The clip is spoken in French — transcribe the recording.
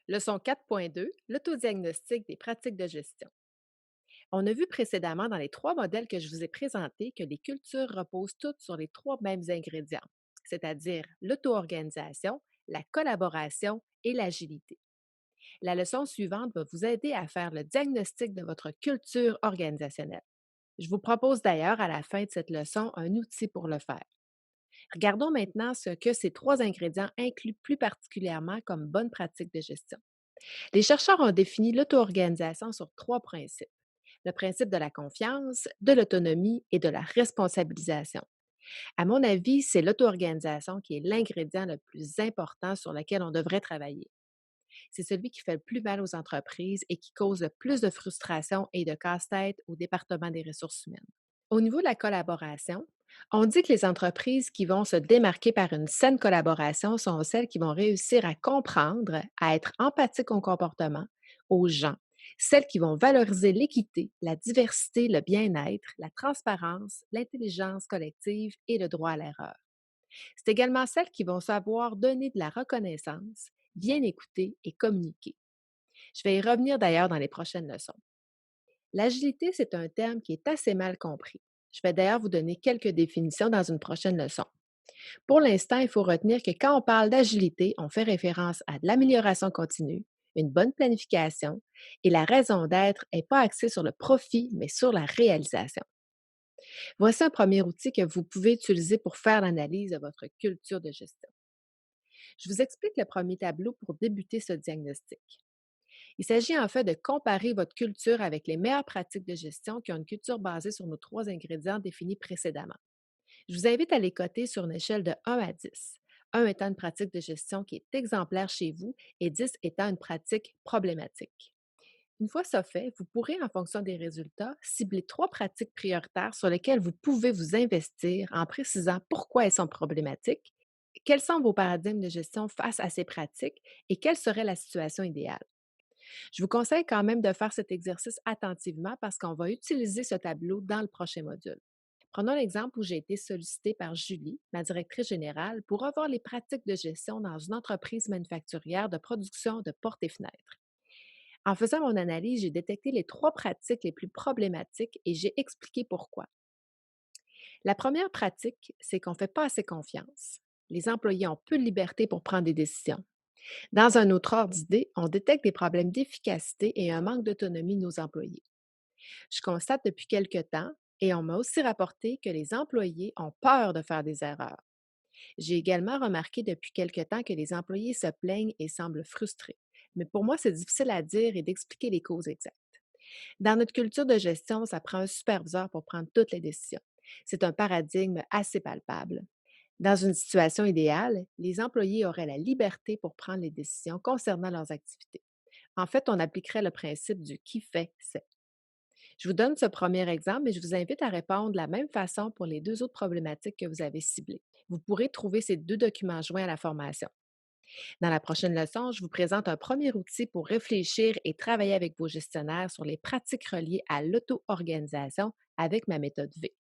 Leçon 4.2, l'autodiagnostic des pratiques de gestion. On a vu précédemment dans les trois modèles que je vous ai présentés que les cultures reposent toutes sur les trois mêmes ingrédients, c'est-à-dire l'auto-organisation, la collaboration et l'agilité. La leçon suivante va vous aider à faire le diagnostic de votre culture organisationnelle. Je vous propose d'ailleurs à la fin de cette leçon un outil pour le faire. Regardons maintenant ce que ces trois ingrédients incluent plus particulièrement comme bonne pratique de gestion. Les chercheurs ont défini l'auto-organisation sur trois principes. Le principe de la confiance, de l'autonomie et de la responsabilisation. À mon avis, c'est l'auto-organisation qui est l'ingrédient le plus important sur lequel on devrait travailler. C'est celui qui fait le plus mal aux entreprises et qui cause le plus de frustration et de casse-tête au département des ressources humaines. Au niveau de la collaboration, on dit que les entreprises qui vont se démarquer par une saine collaboration sont celles qui vont réussir à comprendre, à être empathiques au comportement, aux gens, celles qui vont valoriser l'équité, la diversité, le bien-être, la transparence, l'intelligence collective et le droit à l'erreur. C'est également celles qui vont savoir donner de la reconnaissance, bien écouter et communiquer. Je vais y revenir d'ailleurs dans les prochaines leçons. L'agilité, c'est un terme qui est assez mal compris. Je vais d'ailleurs vous donner quelques définitions dans une prochaine leçon. Pour l'instant, il faut retenir que quand on parle d'agilité, on fait référence à de l'amélioration continue, une bonne planification et la raison d'être n'est pas axée sur le profit, mais sur la réalisation. Voici un premier outil que vous pouvez utiliser pour faire l'analyse de votre culture de gestion. Je vous explique le premier tableau pour débuter ce diagnostic. Il s'agit en fait de comparer votre culture avec les meilleures pratiques de gestion qui ont une culture basée sur nos trois ingrédients définis précédemment. Je vous invite à les coter sur une échelle de 1 à 10. 1 étant une pratique de gestion qui est exemplaire chez vous et 10 étant une pratique problématique. Une fois ça fait, vous pourrez, en fonction des résultats, cibler trois pratiques prioritaires sur lesquelles vous pouvez vous investir en précisant pourquoi elles sont problématiques, quels sont vos paradigmes de gestion face à ces pratiques et quelle serait la situation idéale. Je vous conseille quand même de faire cet exercice attentivement parce qu'on va utiliser ce tableau dans le prochain module. Prenons l'exemple où j'ai été sollicitée par Julie, ma directrice générale, pour revoir les pratiques de gestion dans une entreprise manufacturière de production de portes et fenêtres. En faisant mon analyse, j'ai détecté les trois pratiques les plus problématiques et j'ai expliqué pourquoi. La première pratique, c'est qu'on ne fait pas assez confiance. Les employés ont peu de liberté pour prendre des décisions. Dans un autre ordre d'idée, on détecte des problèmes d'efficacité et un manque d'autonomie de nos employés. Je constate depuis quelque temps, et on m'a aussi rapporté que les employés ont peur de faire des erreurs. J'ai également remarqué depuis quelque temps que les employés se plaignent et semblent frustrés. Mais pour moi, c'est difficile à dire et d'expliquer les causes exactes. Dans notre culture de gestion, ça prend un superviseur pour prendre toutes les décisions. C'est un paradigme assez palpable. Dans une situation idéale, les employés auraient la liberté pour prendre les décisions concernant leurs activités. En fait, on appliquerait le principe du qui fait, c'est. Je vous donne ce premier exemple, mais je vous invite à répondre de la même façon pour les deux autres problématiques que vous avez ciblées. Vous pourrez trouver ces deux documents joints à la formation. Dans la prochaine leçon, je vous présente un premier outil pour réfléchir et travailler avec vos gestionnaires sur les pratiques reliées à l'auto-organisation avec ma méthode V.